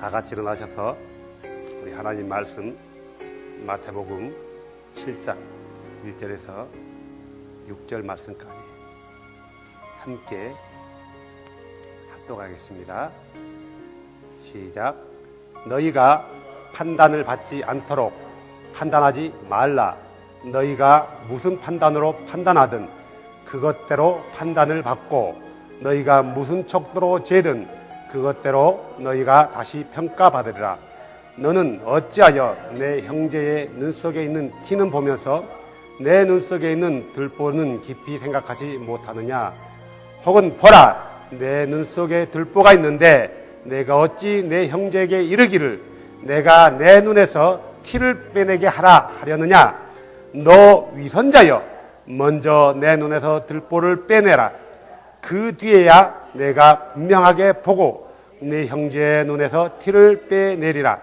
다 같이 일어나셔서 우리 하나님 말씀 마태복음 7장 1절에서 6절 말씀까지 함께 합독하겠습니다. 시작. 너희가 판단을 받지 않도록 판단하지 말라. 너희가 무슨 판단으로 판단하든 그것대로 판단을 받고 너희가 무슨 척도로 재든 그것대로 너희가 다시 평가받으리라. 너는 어찌하여 내 형제의 눈 속에 있는 티는 보면서 내 눈 속에 있는 들보는 깊이 생각하지 못하느냐? 혹은 보라, 내 눈 속에 들보가 있는데 내가 어찌 내 형제에게 이르기를 내가 내 눈에서 티를 빼내게 하라 하려느냐? 너 위선자여, 먼저 내 눈에서 들보를 빼내라. 그 뒤에야 내가 분명하게 보고 내 형제의 눈에서 티를 빼내리라.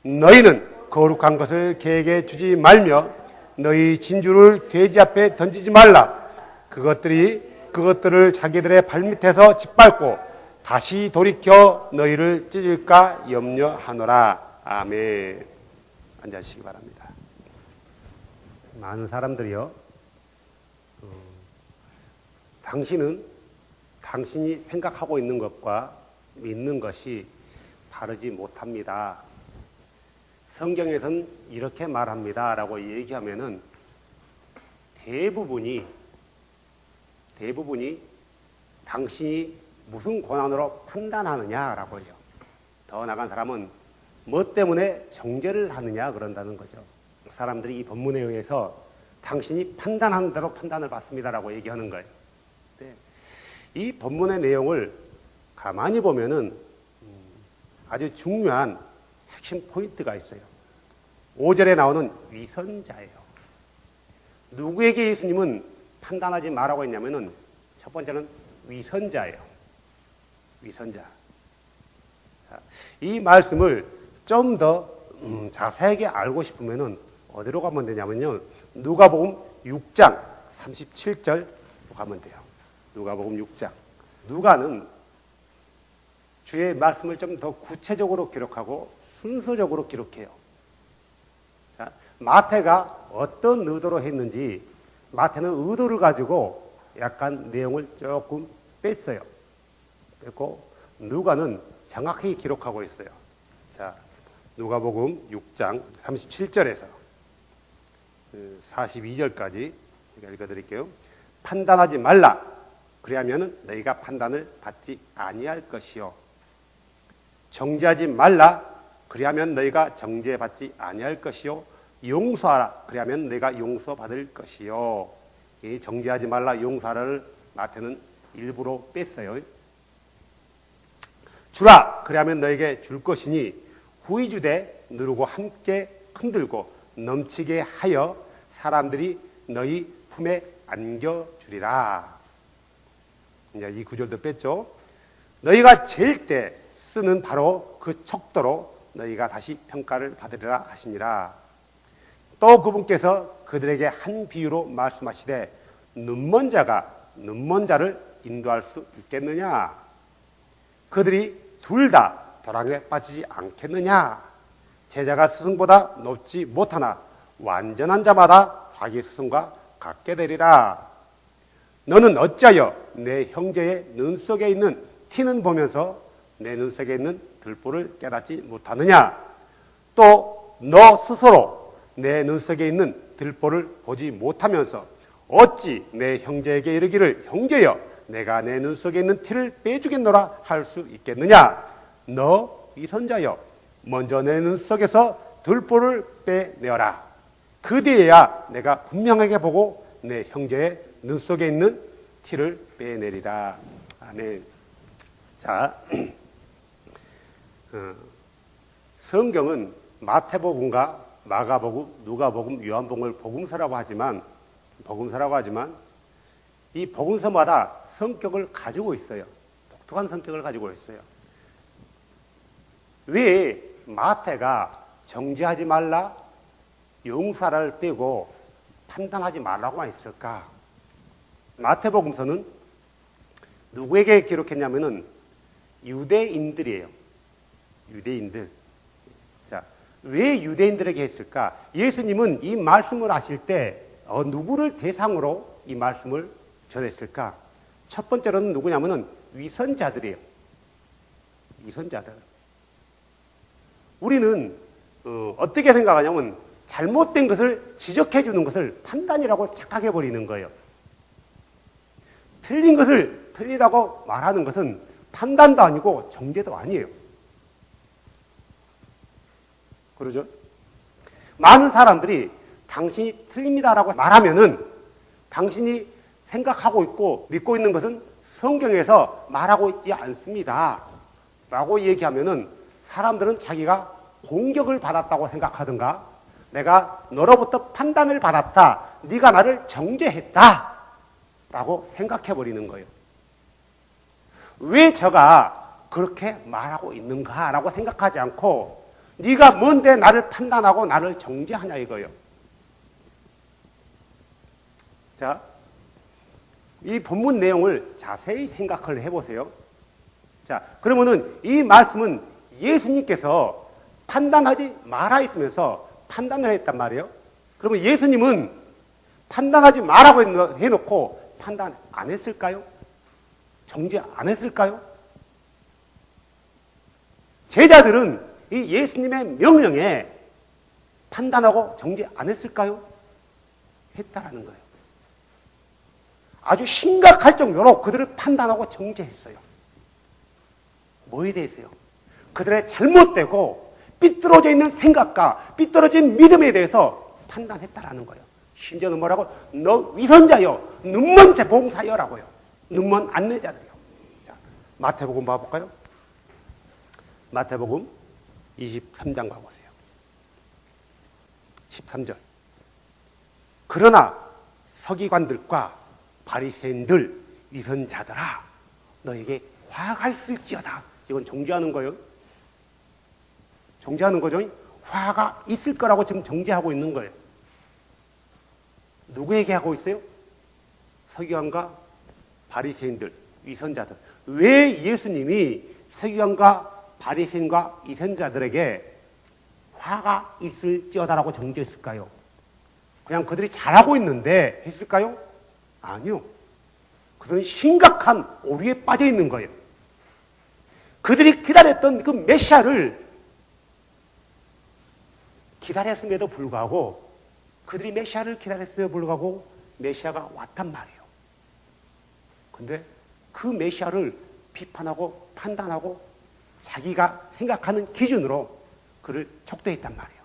너희는 거룩한 것을 개에게 주지 말며 너희 진주를 돼지 앞에 던지지 말라. 그것들을 자기들의 발밑에서 짓밟고 다시 돌이켜 너희를 찢을까 염려하노라. 아멘. 앉아주시기 바랍니다. 많은 사람들이요, 당신은 당신이 생각하고 있는 것과 믿는 것이 다르지 못합니다. 성경에서는 이렇게 말합니다 라고 얘기하면은 대부분이 당신이 무슨 권한으로 판단하느냐라고 해요. 더 나간 사람은 뭐 때문에 정죄를 하느냐 그런다는 거죠. 사람들이 이 본문에 의해서 당신이 판단하는 대로 판단을 받습니다라고 얘기하는 거예요. 이 본문의 내용을 가만히 보면은 아주 중요한 핵심 포인트가 있어요. 5절에 나오는 위선자예요. 누구에게 예수님은 판단하지 말라고 했냐면은 첫 번째는 위선자예요. 위선자. 자, 이 말씀을 좀 더 자세하게 알고 싶으면은 어디로 가면 되냐면요. 누가복음 6장 37절 가면 돼요. 누가복음 6장. 누가는 주의 말씀을 좀 더 구체적으로 기록하고 순서적으로 기록해요. 자, 마태가 어떤 의도로 했는지 마태는 의도를 가지고 약간 내용을 조금 뺐어요. 뺐고 누가는 정확히 기록하고 있어요. 자, 누가복음 6장 37절에서 42절까지 제가 읽어드릴게요. 판단하지 말라. 그리하면 너희가 판단을 받지 아니할 것이요. 정죄하지 말라. 그리하면 너희가 정죄받지 아니할 것이요. 용서하라. 그리하면 너희가 용서받을 것이요. 이 정죄하지 말라, 용서하라를 마태는 일부러 뺐어요. 주라. 그리하면 너에게 줄 것이니 후히 주되 누르고 함께 흔들고 넘치게 하여 사람들이 너희 품에 안겨주리라. 이제 이 구절도 뺐죠. 너희가 잴 때 쓰는 바로 그 척도로 너희가 다시 평가를 받으리라 하시니라. 또 그분께서 그들에게 한 비유로 말씀하시되 눈먼 자가 눈먼 자를 인도할 수 있겠느냐? 그들이 둘 다 도랑에 빠지지 않겠느냐? 제자가 스승보다 높지 못하나 완전한 자마다 자기 스승과 같게 되리라. 너는 어찌하여 내 형제의 눈 속에 있는 티는 보면서 내 눈 속에 있는 들보를 깨닫지 못하느냐? 또 너 스스로 내 눈 속에 있는 들보를 보지 못하면서 어찌 내 형제에게 이르기를 형제여 내가 내 눈 속에 있는 티를 빼주겠노라 할 수 있겠느냐? 너 위선자여, 먼저 내 눈 속에서 들보를 빼내어라. 그 뒤에야 내가 분명하게 보고 내 형제의 눈 속에 있는 티를 빼내리라. 아멘. 자, 성경은 마태복음과 마가복음, 누가복음, 요한복음을 복음서라고 하지만 이 복음서마다 성격을 가지고 있어요. 독특한 성격을 가지고 있어요. 왜 마태가 정죄하지 말라, 용서를 빼고 판단하지 말라고만 했을까? 마태복음서는 누구에게 기록했냐면은 유대인들이에요. 유대인들. 자, 왜 유대인들에게 했을까? 예수님은 이 말씀을 하실 때 누구를 대상으로 이 말씀을 전했을까? 첫 번째로는 누구냐면은 위선자들이에요. 위선자들. 우리는 어떻게 생각하냐면 잘못된 것을 지적해 주는 것을 판단이라고 착각해 버리는 거예요. 틀린 것을 틀리다고 말하는 것은 판단도 아니고 정죄도 아니에요. 그러죠? 많은 사람들이 당신이 틀립니다라고 말하면은 당신이 생각하고 있고 믿고 있는 것은 성경에서 말하고 있지 않습니다. 라고 얘기하면은 사람들은 자기가 공격을 받았다고 생각하든가 내가 너로부터 판단을 받았다. 네가 나를 정죄했다. 라고 생각해 버리는 거예요. 왜 저가 그렇게 말하고 있는가? 라고 생각하지 않고 네가 뭔데 나를 판단하고 나를 정죄하냐 이거예요. 자, 이 본문 내용을 자세히 생각을 해보세요. 자, 그러면은 이 말씀은 예수님께서 판단하지 말아 있으면서 판단을 했단 말이에요. 그러면 예수님은 판단하지 말라고 해놓고 판단 안 했을까요? 정죄 안 했을까요? 제자들은 이 예수님의 명령에 판단하고 정죄 안 했을까요? 했다라는 거예요. 아주 심각할 정도로 그들을 판단하고 정죄했어요. 뭐에 대해서요? 그들의 잘못되고 삐뚤어져 있는 생각과 삐뚤어진 믿음에 대해서 판단했다라는 거예요. 심지어는 뭐라고? 너 위선자여, 눈먼 제봉사여라고요. 눈먼 안내자들이요. 자, 마태복음 봐볼까요? 마태복음 23장 봐보세요. 13절. 그러나 서기관들과 바리새인들 위선자들아 너에게 화가 있을지어다. 이건 정죄하는 거예요. 정죄하는 거죠. 화가 있을 거라고 지금 정죄하고 있는 거예요. 누구에게 하고 있어요? 서기관과 바리새인들, 위선자들. 왜 예수님이 서기관과 바리새인과 위선자들에게 화가 있을지어다라고 정죄했을까요? 그냥 그들이 잘하고 있는데 했을까요? 아니요. 그들은 심각한 오류에 빠져 있는 거예요. 그들이 기다렸던 그 메시아를 기다렸음에도 불구하고 그들이 메시아를 기다렸음에도 불구하고 메시아가 왔단 말이에요. 근데 그 메시아를 비판하고 판단하고 자기가 생각하는 기준으로 그를 촉도했단 말이에요.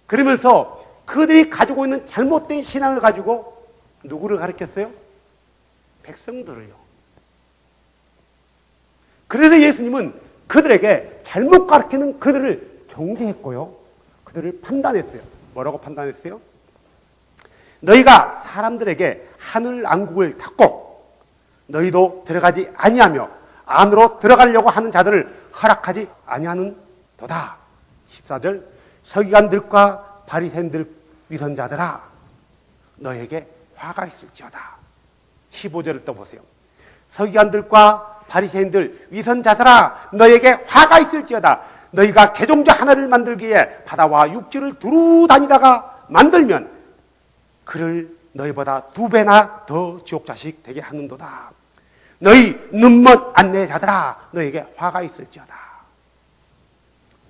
그러면서 그들이 가지고 있는 잘못된 신앙을 가지고 누구를 가르쳤어요? 백성들을요. 그래서 예수님은 그들에게 잘못 가르치는 그들을 정죄했고요. 그들을 판단했어요. 뭐라고 판단했어요? 너희가 사람들에게 하늘 왕국을 닫고 너희도 들어가지 아니하며 안으로 들어가려고 하는 자들을 허락하지 아니하는 도다. 14절. 서기관들과 바리새인들 위선자들아 너에게 화가 있을지어다. 15절을 또 보세요. 서기관들과 바리새인들 위선자들아 너에게 화가 있을지어다. 너희가 개종자 하나를 만들기에 바다와 육지를 두루 다니다가 만들면 그를 너희보다 2배나 더 지옥자식 되게 하는도다. 너희 눈먼 안내자들아 너에게 화가 있을지어다.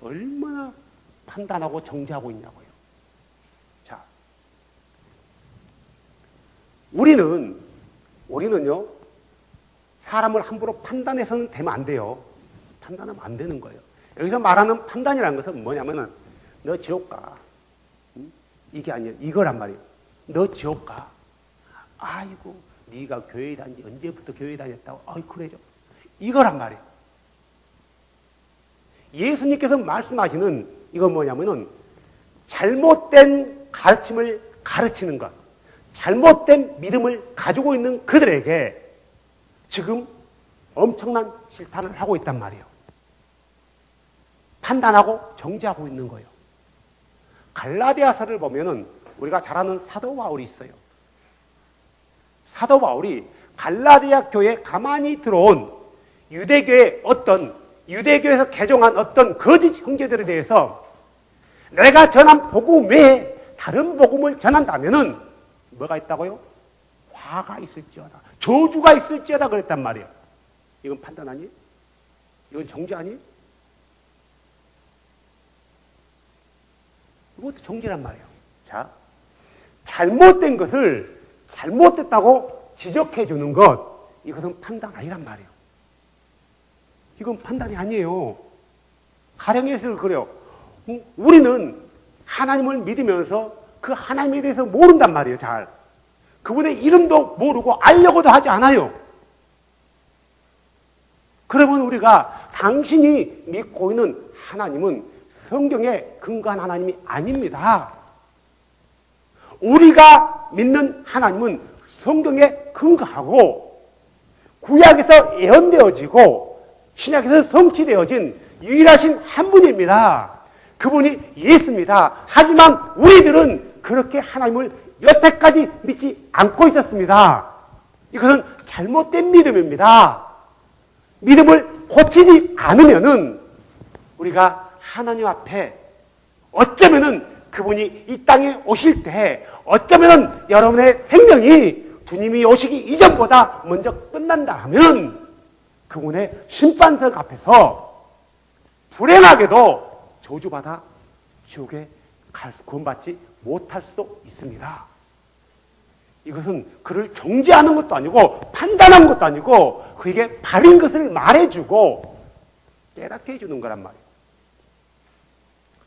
얼마나 판단하고 정죄하고 있냐고요. 자, 우리는요 사람을 함부로 판단해서는 되면 안 돼요. 판단하면 안 되는 거예요. 여기서 말하는 판단이라는 것은 뭐냐면은 너 지옥 가. 이게 아니야. 이거란 말이에요. 너 지옥 가. 아이고 네가 교회 다니지 언제부터 교회 다녔다고. 아이 그래요. 이거란 말이에요. 예수님께서 말씀하시는 이건 뭐냐면은 잘못된 가르침을 가르치는 것, 잘못된 믿음을 가지고 있는 그들에게 지금 엄청난 실탄을 하고 있단 말이에요. 판단하고 정죄하고 있는 거예요. 갈라디아서를 보면은 우리가 잘 아는 사도 바울이 있어요. 사도 바울이 갈라디아 교회에 가만히 들어온 유대교의 어떤 유대교에서 개종한 어떤 거짓 형제들에 대해서 내가 전한 복음 외에 다른 복음을 전한다면은 뭐가 있다고요? 화가 있을지어다, 저주가 있을지어다 그랬단 말이에요. 이건 판단 아니에요? 이건 정죄 아니에요? 이것도 정죄란 말이에요. 자, 잘못된 것을 잘못됐다고 지적해 주는 것, 이것은 판단 아니란 말이에요. 이건 판단이 아니에요. 가령에서 그래요. 우리는 하나님을 믿으면서 그 하나님에 대해서 모른단 말이에요. 잘. 그분의 이름도 모르고 알려고도 하지 않아요. 그러면 우리가 당신이 믿고 있는 하나님은 성경에 근거한 하나님이 아닙니다. 우리가 믿는 하나님은 성경에 근거하고 구약에서 예언되어지고 신약에서 성취되어진 유일하신 한 분입니다. 그분이 예수입니다. 하지만 우리들은 그렇게 하나님을 여태까지 믿지 않고 있었습니다. 이것은 잘못된 믿음입니다. 믿음을 고치지 않으면은 우리가 하나님 앞에 어쩌면은 그분이 이 땅에 오실 때 어쩌면은 여러분의 생명이 주님이 오시기 이전보다 먼저 끝난다 하면 그분의 심판석 앞에서 불행하게도 저주받아 지옥에 구원받지 못할 수도 있습니다. 이것은 그를 정죄하는 것도 아니고 판단한 것도 아니고 그에게 바른 것을 말해주고 깨닫게 해주는 거란 말이에요.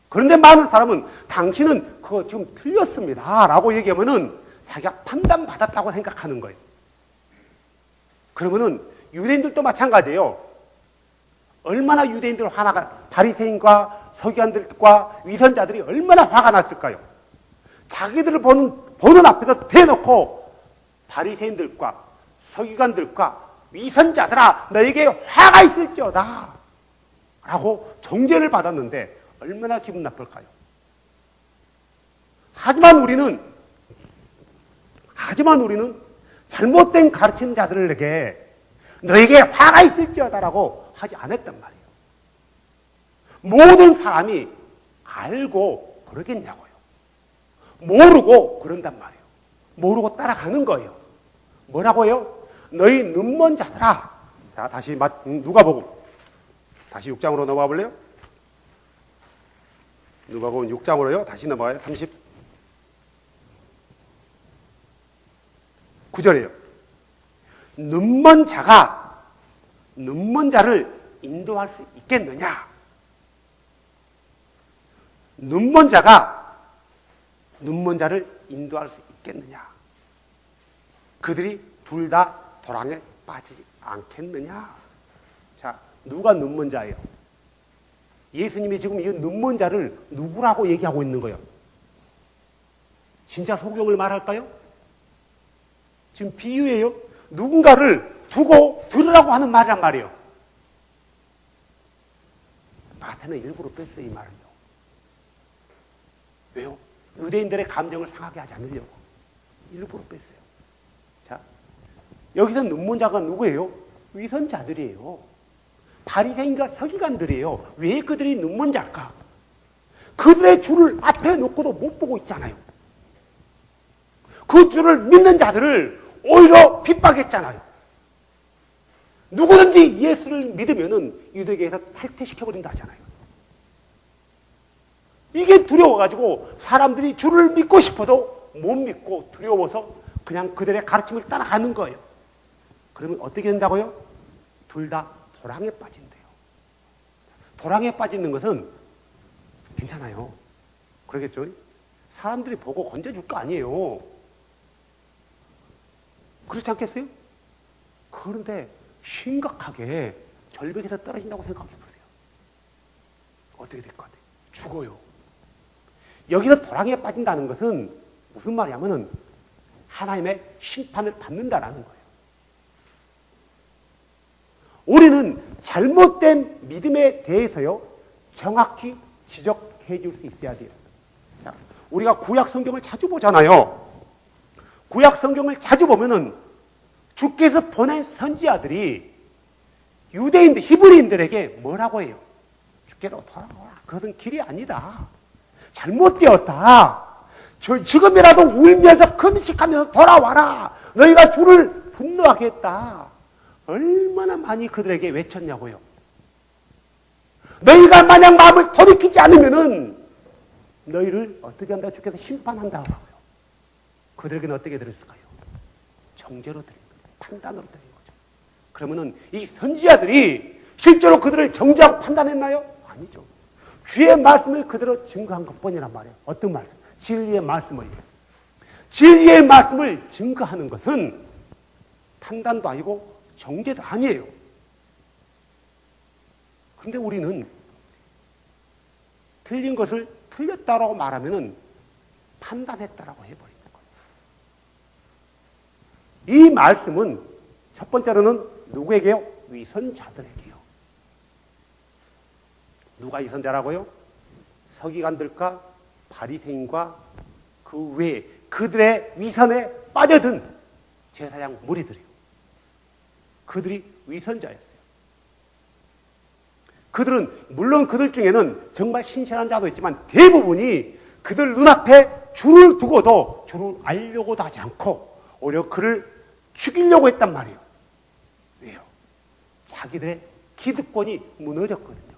그런데 많은 사람은 당신은 그거 지금 틀렸습니다 라고 얘기하면은 자기가 판단받았다고 생각하는 거예요. 그러면은 유대인들도 마찬가지예요. 얼마나 유대인들 화나가, 바리새인과 서기관들과 위선자들이 얼마나 화가 났을까요? 자기들을 보는 앞에서 대놓고 바리새인들과 서기관들과 위선자들아 너에게 화가 있을지어다 라고 정죄를 받았는데 얼마나 기분 나쁠까요? 하지만 우리는 잘못된 가르치는 자들에게 너에게 화가 있을지어다라고 하지 않았단 말이에요. 모든 사람이 알고 그러겠냐고요. 모르고 그런단 말이에요. 모르고 따라가는 거예요. 뭐라고요? 너희 눈먼 자들아. 자, 다시 누가복음 다시 6장으로 넘어가 볼래요? 누가복음 6장으로요. 다시 넘어가요. 39절이에요. 눈먼 자가 눈먼 자를 인도할 수 있겠느냐? 눈먼 자가 눈먼 자를 인도할 수 있겠느냐? 그들이 둘 다 도랑에 빠지지 않겠느냐? 자, 누가 눈먼 자예요? 예수님이 지금 이 눈먼 자를 누구라고 얘기하고 있는 거예요? 진짜 소경을 말할까요? 지금 비유예요. 누군가를 두고 들으라고 하는 말이란 말이에요. 마태는 일부러 뺐어요, 이 말을요. 왜요? 유대인들의 감정을 상하게 하지 않으려고 일부러 뺐어요. 자, 여기서 눈먼 자가 누구예요? 위선자들이에요. 바리새인과 서기관들이에요. 왜 그들이 눈먼 자일까? 그들의 주를 앞에 놓고도 못 보고 있잖아요. 그 주를 믿는 자들을 오히려 핍박했잖아요. 누구든지 예수를 믿으면은 유대교에서 탈퇴시켜버린다 하잖아요. 이게 두려워가지고 사람들이 주를 믿고 싶어도 못 믿고 두려워서 그냥 그들의 가르침을 따라가는 거예요. 그러면 어떻게 된다고요? 둘 다 도랑에 빠진대요. 도랑에 빠지는 것은 괜찮아요. 그러겠죠? 사람들이 보고 건져줄 거 아니에요. 그렇지 않겠어요? 그런데 심각하게 절벽에서 떨어진다고 생각해 보세요. 어떻게 될 것 같아요? 죽어요. 여기서 도랑에 빠진다는 것은 무슨 말이냐면은 하나님의 심판을 받는다라는 거예요. 우리는 잘못된 믿음에 대해서요, 정확히 지적해 줄 수 있어야 돼요. 자, 우리가 구약 성경을 자주 보잖아요. 구약 성경을 자주 보면은 주께서 보낸 선지자들이 유대인들, 히브리인들에게 뭐라고 해요? 주께로 돌아오라. 그것은 길이 아니다. 잘못되었다. 지금이라도 울면서 금식하면서 돌아와라. 너희가 주를 분노하게 했다. 얼마나 많이 그들에게 외쳤냐고요. 너희가 만약 마음을 돌이키지 않으면은 너희를 어떻게 한다? 주께서 심판한다고 하고요. 그들에게는 어떻게 들었을까요? 정죄로 드린 거죠. 판단으로 드린 거죠. 그러면은 이 선지자들이 실제로 그들을 정죄하고 판단했나요? 아니죠. 주의 말씀을 그대로 증거한 것뿐이란 말이에요. 어떤 말씀? 진리의 말씀을. 진리의 말씀을 증거하는 것은 판단도 아니고 정죄도 아니에요. 그런데 우리는 틀린 것을 틀렸다라고 말하면은 판단했다라고 해버리는 거예요. 이 말씀은 첫 번째로는 누구에게요? 위선자들에게요. 누가 위선자라고요? 서기관들과 바리새인과 그 외에 그들의 위선에 빠져든 제사장 무리들이요. 그들이 위선자였어요. 그들은 물론 그들 중에는 정말 신실한 자도 있지만 대부분이 그들 눈앞에 주를 두고도 주를 알려고도 하지 않고 오히려 그를 죽이려고 했단 말이에요. 왜요? 자기들의 기득권이 무너졌거든요.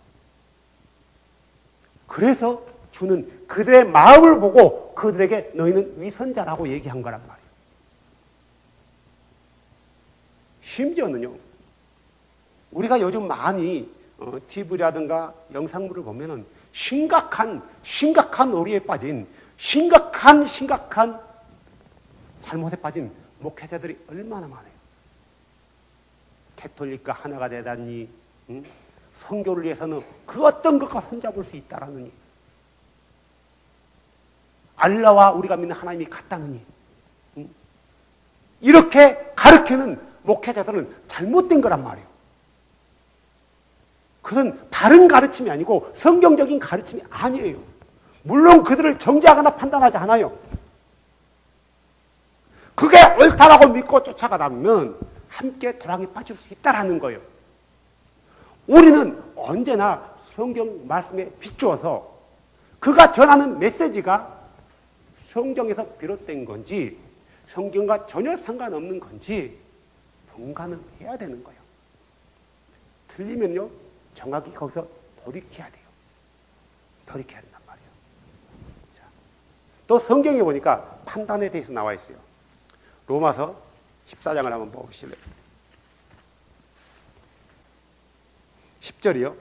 그래서 주는 그들의 마음을 보고 그들에게 너희는 위선자라고 얘기한 거란 말이에요. 심지어는요, 우리가 요즘 많이 TV라든가 영상물을 보면은 심각한 오류에 빠진 심각한 잘못에 빠진 목회자들이 얼마나 많아요. 캐톨릭과 하나가 되다니, 선교를 위해서는 그 어떤 것과 손잡을 수 있다라느니, 알라와 우리가 믿는 하나님이 같다느니, 이렇게 가르치는 목회자들은 잘못된 거란 말이에요. 그것은 바른 가르침이 아니고 성경적인 가르침이 아니에요. 물론 그들을 정죄하거나 판단하지 않아요. 그게 옳다라고 믿고 쫓아가다 보면 함께 도랑에 빠질 수 있다라는 거예요. 우리는 언제나 성경 말씀에 비추어서 그가 전하는 메시지가 성경에서 비롯된 건지 성경과 전혀 상관없는 건지 분간을 해야 되는 거예요. 틀리면요, 정확히 거기서 돌이켜야 돼요. 돌이켜야 된단 말이에요. 자, 또 성경에 보니까 판단에 대해서 나와 있어요. 로마서 14장을 한번 보실래요? 10절이요.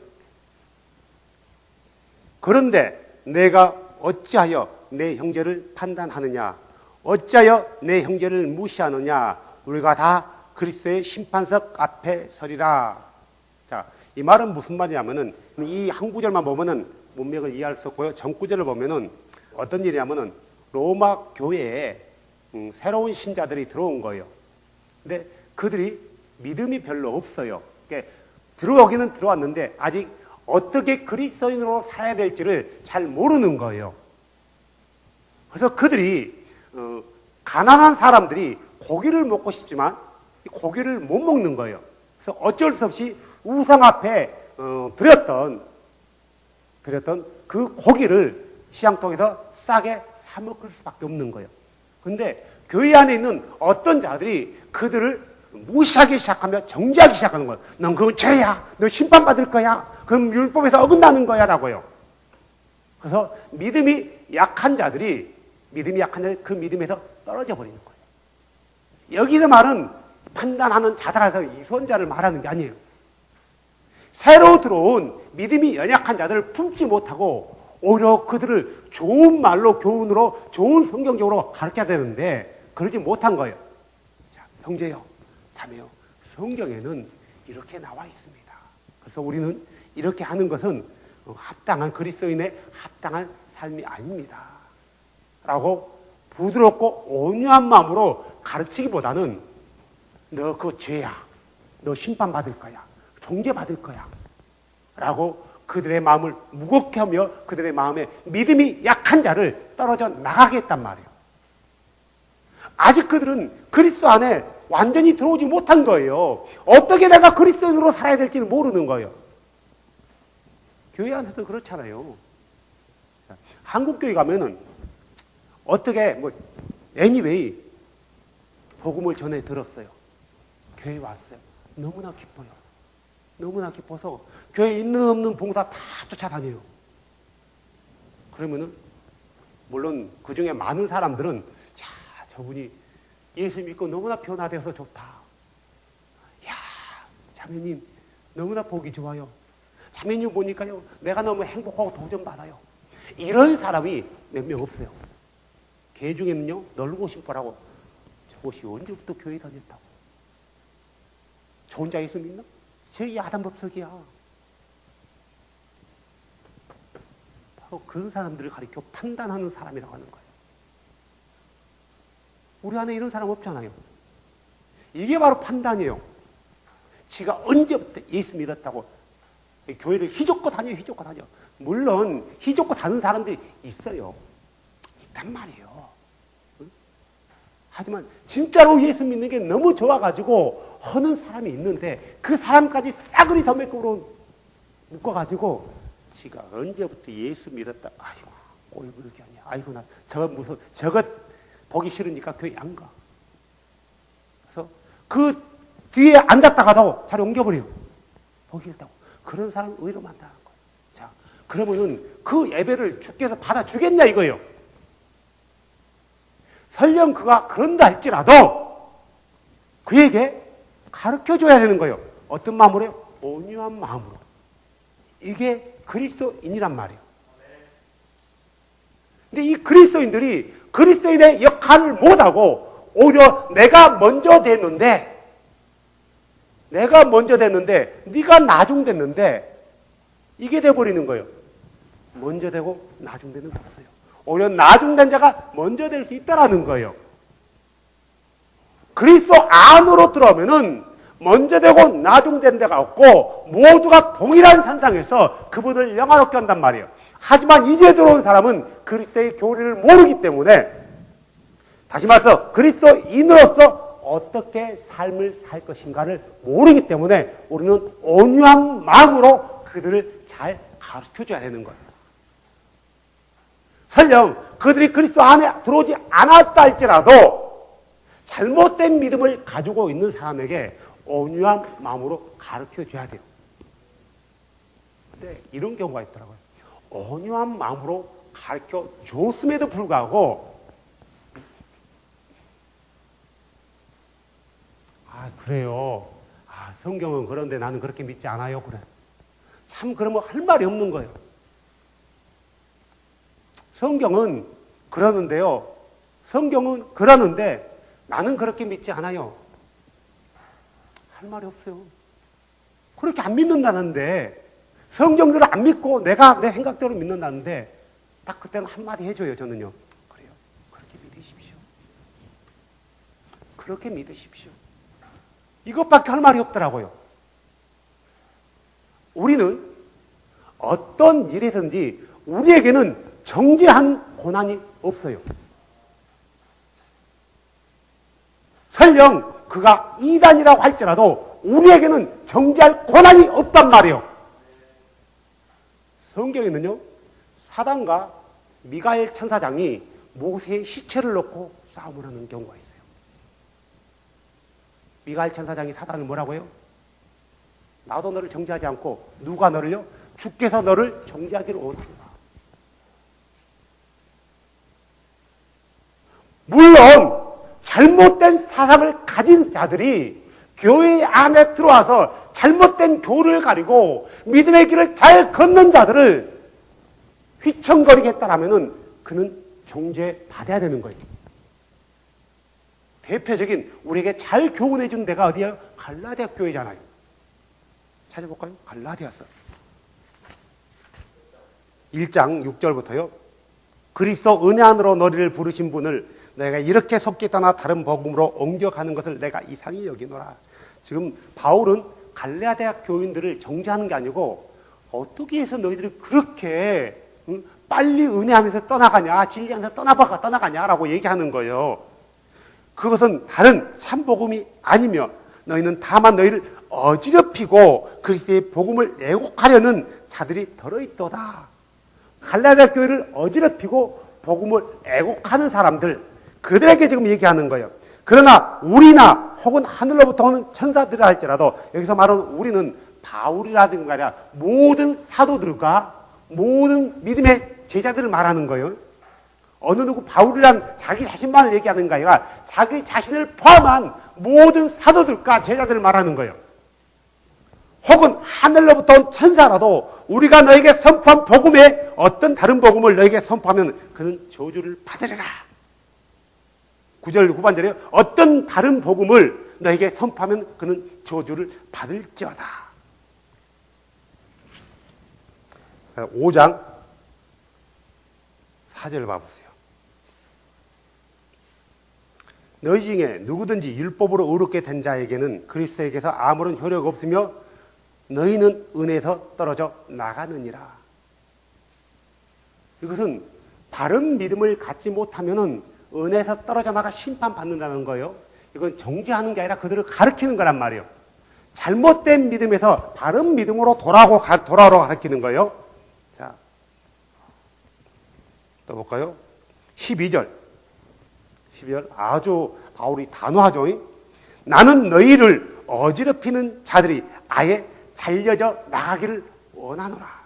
그런데 내가 어찌하여 내 형제를 판단하느냐? 어찌하여 내 형제를 무시하느냐? 우리가 다 그리스도의 심판석 앞에 서리라. 자, 이 말은 무슨 말이냐면은 이 한 구절만 보면은 문맥을 이해할 수 없고요. 전 구절을 보면은 어떤 일이냐면은 로마 교회에 새로운 신자들이 들어온 거예요. 근데 그들이 믿음이 별로 없어요. 그러니까 들어오기는 들어왔는데 아직 어떻게 그리스도인으로 살아야 될지를 잘 모르는 거예요. 그래서 그들이 가난한 사람들이 고기를 먹고 싶지만 고기를 못 먹는 거예요. 그래서 어쩔 수 없이 우상 앞에 드렸던 그 고기를 시장통에서 싸게 사 먹을 수밖에 없는 거예요. 그런데 교회 안에 있는 어떤 자들이 그들을 무시하기 시작하며 정죄하기 시작하는 거예요. 넌 그건 죄야. 너 심판받을 거야. 그럼 율법에서 어긋나는 거야 라고요. 그래서 믿음이 약한 자들이 그 믿음에서 떨어져 버리는 거예요. 여기서 말은 판단하는 자살해서 이선자를 말하는 게 아니에요. 새로 들어온 믿음이 연약한 자들을 품지 못하고 오히려 그들을 좋은 말로 교훈으로 좋은 성경적으로 가르쳐야 되는데 그러지 못한 거예요. 자, 형제요, 자매요, 성경에는 이렇게 나와 있습니다. 그래서 우리는 이렇게 하는 것은 합당한 그리스도인의 합당한 삶이 아닙니다. 라고 부드럽고 온유한 마음으로 가르치기보다는 너 그거 죄야. 너 심판받을 거야. 정죄받을 거야. 라고 그들의 마음을 무겁게 하며 그들의 마음에 믿음이 약한 자를 떨어져 나가게 했단 말이에요. 아직 그들은 그리스도 안에 완전히 들어오지 못한 거예요. 어떻게 내가 그리스도인으로 살아야 될지를 모르는 거예요. 교회 안에서도 그렇잖아요. 한국 교회 가면은 어떻게 anyway 복음을 전해 들었어요. 교회 왔어요. 너무나 기뻐요. 너무나 기뻐서 교회 있는 없는 봉사 다 쫓아다녀요. 그러면은 물론 그 중에 많은 사람들은 저분이 예수 믿고 너무나 변화되어서 좋다. 야, 자매님 너무나 보기 좋아요. 자매님 보니까요 내가 너무 행복하고 도전 받아요. 이런 사람이 몇 명 없어요. 개 중에는요 놀고 싶어라고 저것이 언제부터 교회 다녔다고. 저 혼자 예수 믿나? 저 야단법석이야. 바로 그런 사람들을 가리켜 판단하는 사람이라고 하는 거예요. 우리 안에 이런 사람 없잖아요. 이게 바로 판단이에요. 지가 언제부터 예수 믿었다고 교회를 휘젓고 다녀요. 휘젓고 다녀. 물론 휘젓고 다니는 사람들이 있어요. 있단 말이에요. 하지만 진짜로 예수 믿는 게 너무 좋아가지고 하는 사람이 있는데 그 사람까지 싸그리 더매급으로 묶어가지고 지가 언제부터 예수 믿었다. 아이고 꼴불견이야. 아이고 나 저거 무서워. 저거 보기 싫으니까 교회 안 가. 그래서 그 뒤에 앉았다가도 자리 옮겨버려요. 보기 싫다고. 그런 사람 의로 만나는 거예요. 자, 그러면은 그 예배를 주께서 받아주겠냐 이거예요. 설령 그가 그런다 할지라도 그에게 가르쳐줘야 되는 거예요. 어떤 마음으로요? 온유한 마음으로. 이게 그리스도인이란 말이에요. 근데 이 그리스도인들이 그리스도인의 역할을 못하고 오히려 내가 먼저 됐는데 네가 나중됐는데 이게 돼버리는 거예요. 먼저 되고 나중되는 거 없어요. 오히려 나중된 자가 먼저 될 수 있다라는 거예요. 그리스도 안으로 들어오면은 먼저 되고 나중된 데가 없고 모두가 동일한 산상에서 그분을 영화롭게 한단 말이에요. 하지만 이제 들어온 사람은 그리스도의 교리를 모르기 때문에 다시 말해서 그리스도인으로서 어떻게 삶을 살 것인가를 모르기 때문에 우리는 온유한 마음으로 그들을 잘 가르쳐줘야 되는 거예요. 설령 그들이 그리스도 안에 들어오지 않았다 할지라도 잘못된 믿음을 가지고 있는 사람에게 온유한 마음으로 가르쳐줘야 돼요. 근데 이런 경우가 있더라고요. 온유한 마음으로 가르쳐줬음에도 불구하고 그래요. 성경은 그런데 나는 그렇게 믿지 않아요. 그래. 참 그러면 할 말이 없는 거예요. 성경은 그러는데요. 성경은 그러는데 나는 그렇게 믿지 않아요. 할 말이 없어요. 그렇게 안 믿는다는데 성경대로 안 믿고 내가 내 생각대로 믿는다는데 딱 그때는 한마디 해줘요. 저는요. 그래요. 그렇게 믿으십시오. 그렇게 믿으십시오. 이것밖에 할 말이 없더라고요. 우리는 어떤 일에든지 우리에게는 정죄한 고난이 없어요. 설령 그가 이단이라고 할지라도 우리에게는 정죄할 고난이 없단 말이에요. 성경에는요, 사단과 미가엘 천사장이 모세의 시체를 놓고 싸움을 하는 경우가 있어요. 미가엘 천사장이 사단을 뭐라고 해요? 나도 너를 정죄하지 않고 누가 너를요? 주께서 너를 정죄하기를 원한다. 물론 잘못된 사상을 가진 자들이 교회 안에 들어와서 잘못된 교리를 가리고 믿음의 길을 잘 걷는 자들을 휘청거리겠다라면은 그는 정죄받아야 되는 거예요. 대표적인 우리에게 잘 교훈해 준 데가 어디예요? 갈라디아 교회잖아요. 찾아볼까요? 갈라디아서 1장 6절부터요. 그리스도 은혜 안으로 너희를 부르신 분을 내가 이렇게 속기 떠나 다른 복음으로 옮겨가는 것을 내가 이상히 여기노라. 지금 바울은 갈라디아 교인들을 정죄하는 게 아니고 어떻게 해서 너희들이 그렇게 빨리 은혜 안에서 떠나가냐, 진리 안에서 떠나가냐라고 얘기하는 거예요. 그것은 다른 참복음이 아니며 너희는 다만 너희를 어지럽히고 그리스도의 복음을 왜곡하려는 자들이 들어있도다. 갈라디아 교회를 어지럽히고 복음을 왜곡하는 사람들, 그들에게 지금 얘기하는 거예요. 그러나 우리나 혹은 하늘로부터 오는 천사들이라 할지라도 여기서 말하는 우리는 바울이라든가 아니라 모든 사도들과 모든 믿음의 제자들을 말하는 거예요. 어느 누구 바울이란 자기 자신만을 얘기하는 게 아니라 자기 자신을 포함한 모든 사도들과 제자들을 말하는 거예요. 혹은 하늘로부터 온 천사라도 우리가 너에게 선포한 복음에 어떤 다른 복음을 너에게 선포하면 그는 저주를 받으리라. 9절 후반절에 어떤 다른 복음을 너에게 선포하면 그는 저주를 받을지어다. 5장 4절 봐보세요. 너희 중에 누구든지 율법으로 의롭게 된 자에게는 그리스도에게서 아무런 효력이 없으며 너희는 은혜에서 떨어져 나가느니라. 이것은 바른 믿음을 갖지 못하면 은혜에서 떨어져 나가 심판받는다는 거예요. 이건 정죄하는 게 아니라 그들을 가르치는 거란 말이에요. 잘못된 믿음에서 바른 믿음으로 돌아오라고 가르치는 거예요. 자, 또 볼까요? 12절 아주 바울이 단호하죠. 나는 너희를 어지럽히는 자들이 아예 잘려져 나가기를 원하노라.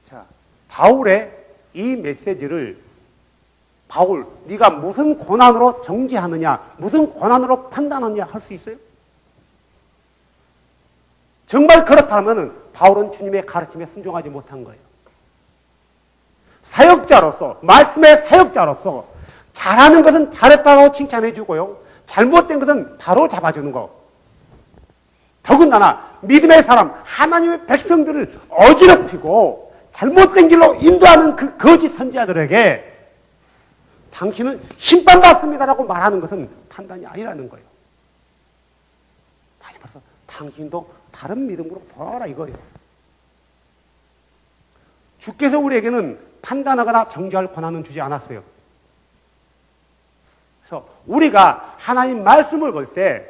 자, 바울의 이 메시지를 바울, 네가 무슨 권한으로 정죄하느냐, 무슨 권한으로 판단하느냐 할 수 있어요? 정말 그렇다면 바울은 주님의 가르침에 순종하지 못한 거예요. 사역자로서, 말씀의 사역자로서 잘하는 것은 잘했다고 칭찬해 주고요. 잘못된 것은 바로 잡아주는 거. 더군다나 믿음의 사람, 하나님의 백성들을 어지럽히고 잘못된 길로 인도하는 그 거짓 선지자들에게 당신은 심판받습니다라고 말하는 것은 판단이 아니라는 거예요. 다시 말해서 당신도 다른 믿음으로 돌아와라 이거예요. 주께서 우리에게는 판단하거나 정죄할 권한은 주지 않았어요. 그래서 우리가 하나님 말씀을 볼 때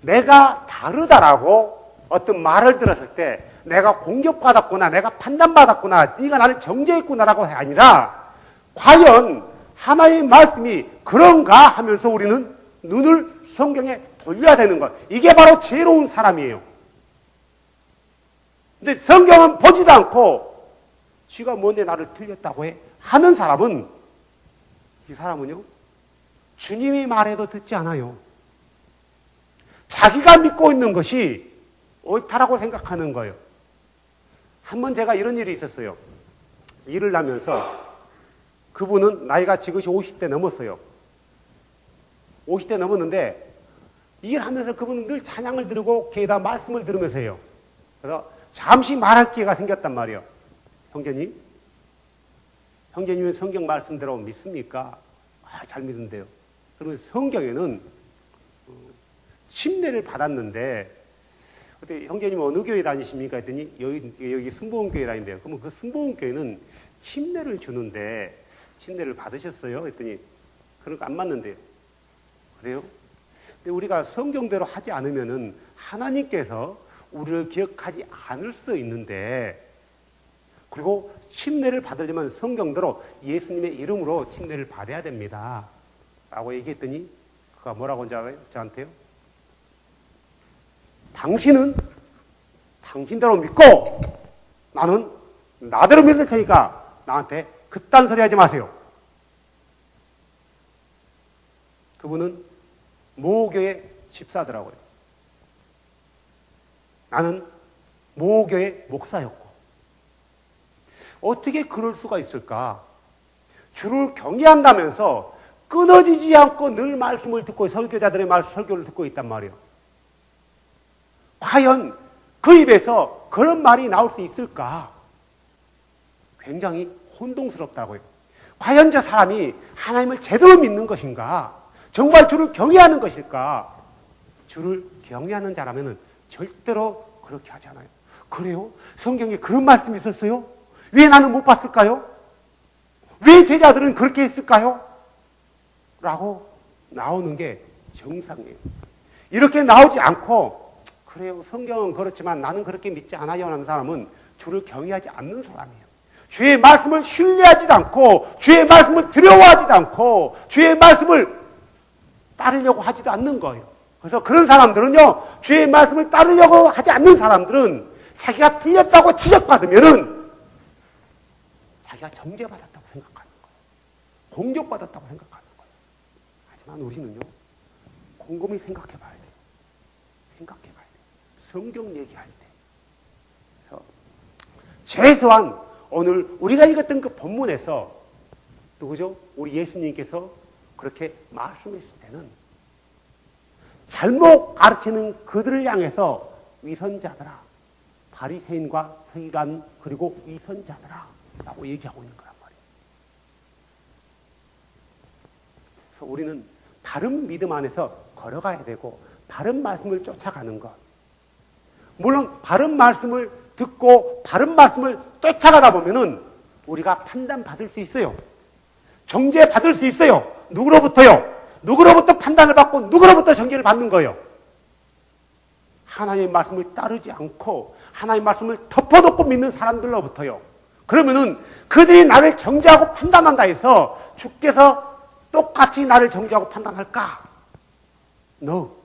내가 다르다라고 어떤 말을 들었을 때 내가 공격받았구나, 내가 판단받았구나, 네가 나를 정죄했구나라고 아니라 과연 하나님의 말씀이 그런가 하면서 우리는 눈을 성경에 돌려야 되는 것. 이게 바로 지혜로운 사람이에요. 근데 성경은 보지도 않고 지가 뭔데 나를 틀렸다고 해? 하는 사람은, 이 사람은요, 주님이 말해도 듣지 않아요. 자기가 믿고 있는 것이 옳다라고 생각하는 거예요. 한번 제가 이런 일이 있었어요. 일을 하면서 그분은 나이가 지그시 50대 넘었어요. 50대 넘었는데 일하면서 그분은 늘 찬양을 들고 게다 말씀을 들으면서 해요. 그래서 잠시 말할 기회가 생겼단 말이에요. 형제님은 성경 말씀대로 믿습니까? 잘 믿는데요. 그러면 성경에는 침례를 받았는데 그때 형제님 어느 교회 다니십니까? 했더니 여기 순복음교회 다닌대요. 그러면 그 순복음교회는 침례를 주는데 침례를 받으셨어요? 했더니 그런 거 안 맞는데요. 그래요? 근데 우리가 성경대로 하지 않으면은 하나님께서 우리를 기억하지 않을 수 있는데, 그리고 침례를 받으려면 성경대로 예수님의 이름으로 침례를 받아야 됩니다. 라고 얘기했더니 그가 뭐라고 한지 알아요? 저한테요? 당신은 당신대로 믿고 나는 나대로 믿을 테니까 나한테 그딴 소리 하지 마세요. 그분은 모교회 집사더라고요. 나는 모교회 목사였고. 어떻게 그럴 수가 있을까? 주를 경외한다면서 끊어지지 않고 늘 말씀을 듣고 설교자들의 설교를 듣고 있단 말이에요. 과연 그 입에서 그런 말이 나올 수 있을까? 굉장히 혼동스럽다고요. 과연 저 사람이 하나님을 제대로 믿는 것인가? 정말 주를 경외하는 것일까? 주를 경외하는 자라면 절대로 그렇게 하지 않아요. 그래요? 성경에 그런 말씀이 있었어요? 왜 나는 못 봤을까요? 왜 제자들은 그렇게 했을까요? 라고 나오는 게 정상이에요. 이렇게 나오지 않고 그래요, 성경은 그렇지만 나는 그렇게 믿지 않아요 하는 사람은 주를 경외하지 않는 사람이에요. 주의 말씀을 신뢰하지도 않고 주의 말씀을 두려워하지도 않고 주의 말씀을 따르려고 하지도 않는 거예요. 그래서 그런 사람들은요, 주의 말씀을 따르려고 하지 않는 사람들은 자기가 틀렸다고 지적받으면은 자기가 정죄받았다고 생각하는 거예요. 공격받았다고 생각하는 거예요. 하지만 우리는요, 곰곰이 생각해 봐야 돼요. 생각해 봐야 돼요. 성경 얘기할 때. 그래서 최소한 오늘 우리가 읽었던 그 본문에서 누구죠? 우리 예수님께서 그렇게 말씀했을 때는 잘못 가르치는 그들을 향해서 위선자들아, 바리새인과 서기관 그리고 위선자들아 라고 얘기하고 있는 거란 말이에요. 그래서 우리는 바른 믿음 안에서 걸어가야 되고 바른 말씀을 쫓아가는 것. 물론 바른 말씀을 듣고 바른 말씀을 쫓아가다 보면은 우리가 판단받을 수 있어요. 정죄받을 수 있어요. 누구로부터요? 누구로부터 판단을 받고 누구로부터 정죄를 받는 거예요? 하나님의 말씀을 따르지 않고 하나님의 말씀을 덮어놓고 믿는 사람들로부터요. 그러면은 그들이 나를 정죄하고 판단한다 해서 주께서 똑같이 나를 정죄하고 판단할까? No.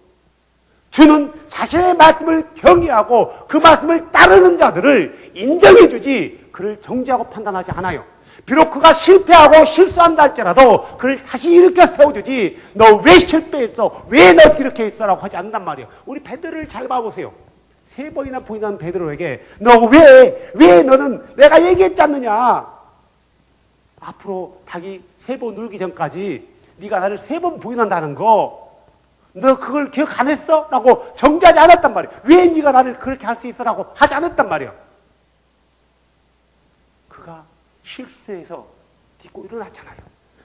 주는 자신의 말씀을 경외하고 그 말씀을 따르는 자들을 인정해 주지 그를 정죄하고 판단하지 않아요. 비록 그가 실패하고 실수한다 할지라도 그를 다시 일으켜 세워주지 너 왜 실패했어? 왜 너 이렇게 했어? 라고 하지 않는단 말이에요. 우리 베드로를 잘 봐보세요. 3번이나 부인한 베드로에게 너 왜 너는 내가 얘기했지 않느냐? 앞으로 닭이 3번 울기 전까지 네가 나를 3번 부인한다는 거 너 그걸 기억 안 했어? 라고 정죄하지 않았단 말이에요. 왜 네가 나를 그렇게 할 수 있어? 라고 하지 않았단 말이에요. 그가 실수해서 딛고 일어났잖아요.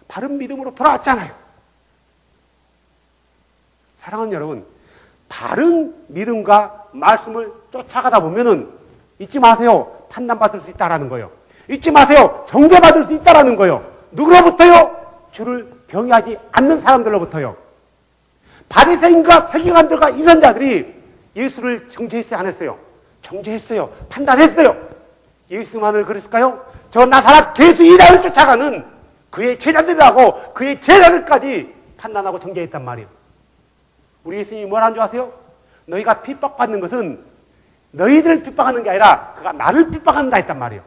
바른 믿음으로 돌아왔잖아요. 사랑하는 여러분, 바른 믿음과 말씀을 쫓아가다 보면은 잊지 마세요. 판단받을 수 있다라는 거예요. 잊지 마세요. 정죄받을 수 있다라는 거예요. 누구로부터요? 주를 경외하지 않는 사람들로부터요. 바리새인과 서기관들과 이선자들이 예수를 정죄했어요, 안 했어요? 정죄했어요. 판단했어요. 예수만을 그랬을까요? 저 나사렛 예수 이단을 쫓아가는 그의 제자들하고 그의 제자들까지 판단하고 정죄했단 말이에요. 우리 예수님이 뭐라는 줄 아세요? 너희가 핍박받는 것은 너희들을 핍박하는 게 아니라 그가 나를 핍박한다 했단 말이에요.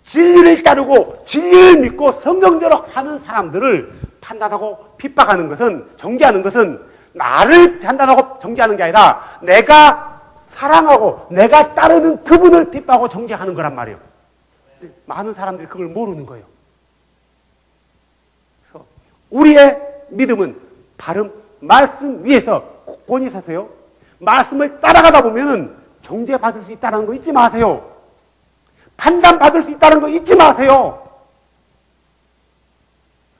진리를 따르고 진리를 믿고 성경대로 하는 사람들을 판단하고 핍박하는 것은, 정죄하는 것은 나를 판단하고 정죄하는 게 아니라 내가 사랑하고 내가 따르는 그분을 핍박하고 정죄하는 거란 말이에요. 많은 사람들이 그걸 모르는 거예요. 그래서 우리의 믿음은 바른 말씀 위에서 굳건히 서세요. 말씀을 따라가다 보면은 정죄받을 수 있다는 거 잊지 마세요. 판단받을 수 있다는 거 잊지 마세요.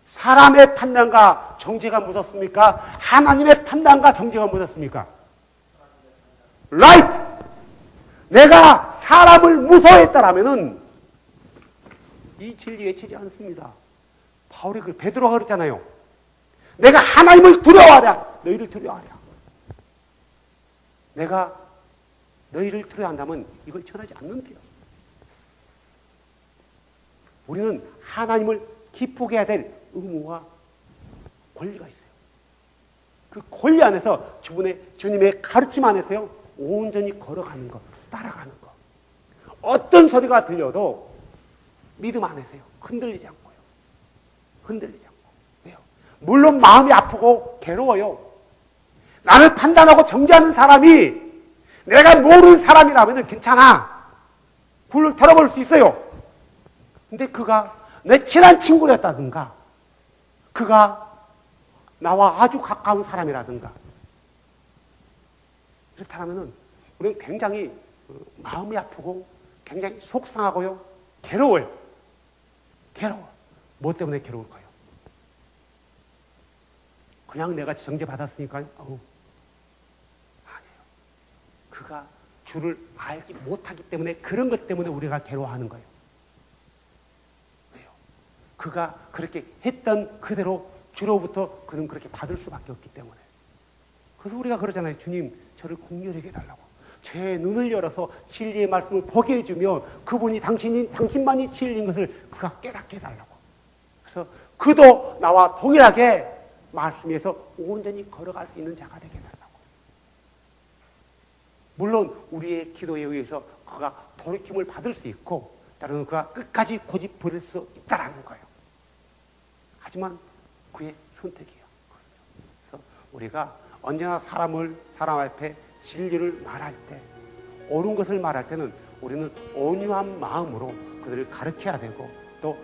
사람의 판단과 정죄가 무섭습니까? 하나님의 판단과 정죄가 무섭습니까? Right! 내가 사람을 무서워했다라면은 이 진리 외치지 않습니다. 바울이 베드로가 그랬잖아요. 내가 하나님을 두려워하랴. 너희를 두려워하랴. 내가 너희를 두려워한다면 이걸 전하지 않는데요. 우리는 하나님을 기쁘게 해야 될 의무와 권리가 있어요. 그 권리 안에서 주님의 가르침 안에서요, 온전히 걸어가는 것, 따라가는 것. 어떤 소리가 들려도 믿음 안에서요, 흔들리지 않고요. 흔들리지 않고. 왜요? 물론 마음이 아프고 괴로워요. 나를 판단하고 정죄하는 사람이 내가 모르는 사람이라면 괜찮아. 굴을 털어버릴 수 있어요. 근데 그가 내 친한 친구였다든가, 그가 나와 아주 가까운 사람이라든가, 그렇다면 우리는 굉장히 마음이 아프고 굉장히 속상하고요, 괴로워요. 괴로워. 뭐 때문에 괴로울까요? 그냥 내가 정죄받았으니까요? 아니에요. 그가 주를 알지 못하기 때문에, 그런 것 때문에 우리가 괴로워하는 거예요. 왜요? 그가 그렇게 했던 그대로 주로부터 그는 그렇게 받을 수밖에 없기 때문에. 그래서 우리가 그러잖아요. 주님, 저를 공렬하게 해달라고. 제 눈을 열어서 진리의 말씀을 보게 해주며 그분이 당신만이 진리인 것을 그가 깨닫게 해달라고. 그래서 그도 나와 동일하게 말씀에서 온전히 걸어갈 수 있는 자가 되게 해달라고. 물론 우리의 기도에 의해서 그가 돌이킴을 받을 수 있고 따르는 그가 끝까지 고집 부릴 수 있다라는 거예요. 하지만 그의 선택이에요. 그래서 우리가 언제나 사람 앞에 진리를 말할 때, 옳은 것을 말할 때는 우리는 온유한 마음으로 그들을 가르쳐야 되고, 또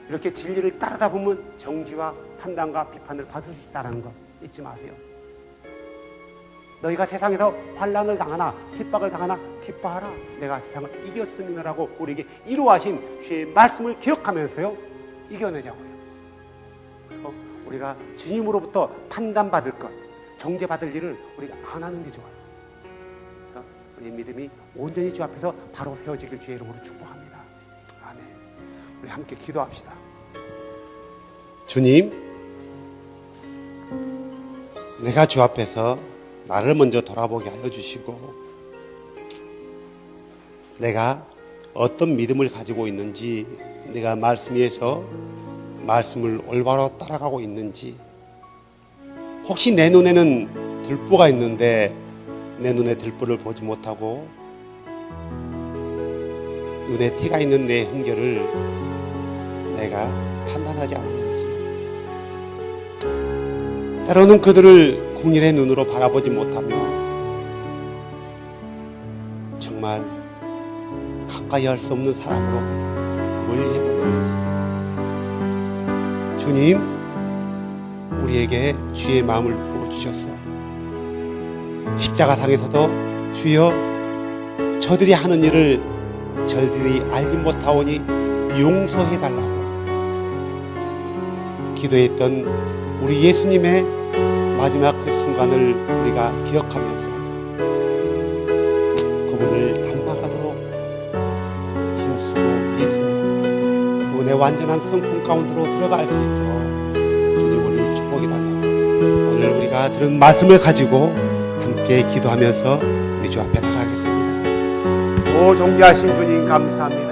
이렇게 진리를 따르다 보면 정지와 판단과 비판을 받을 수 있다는 것 잊지 마세요. 너희가 세상에서 환난을 당하나 핍박을 당하나 기뻐하라. 내가 세상을 이겼음이라고 우리에게 이루하신 주의 말씀을 기억하면서요 이겨내자고요. 우리가 주님으로부터 판단받을 것, 정죄받을 일을 우리가 안 하는 게 좋아요. 우리의 믿음이 온전히 주 앞에서 바로 세워지길 주의 이름으로 축복합니다. 아멘. 우리 함께 기도합시다. 주님, 내가 주 앞에서 나를 먼저 돌아보게 하여 주시고, 내가 어떤 믿음을 가지고 있는지, 내가 말씀 위에서 말씀을 올바로 따라가고 있는지, 혹시 내 눈에는 들보가 있는데 내 눈에 들보를 보지 못하고 눈에 티가 있는 내 형제를 내가 판단하지 않았는지, 때로는 그들을 공일의 눈으로 바라보지 못하며 정말 가까이 할 수 없는 사람으로 멀리 해보내는지. 주님, 우리에게 주의 마음을 부어주셔서 십자가상에서도 주여 저들이 하는 일을 저들이 알지 못하오니 용서해달라고 기도했던 우리 예수님의 마지막 그 순간을 우리가 기억하면서 그분을 닮아가도록 힘쓰고 애쓰며 그분의 완전한 성품 가운데로 들어갈 수 있도록 주님 우리를 축복해달라고 오늘 우리가 들은 말씀을 가지고 함께 기도하면서 우리 주 앞에 나가겠습니다. 오 존귀하신 주님 감사합니다.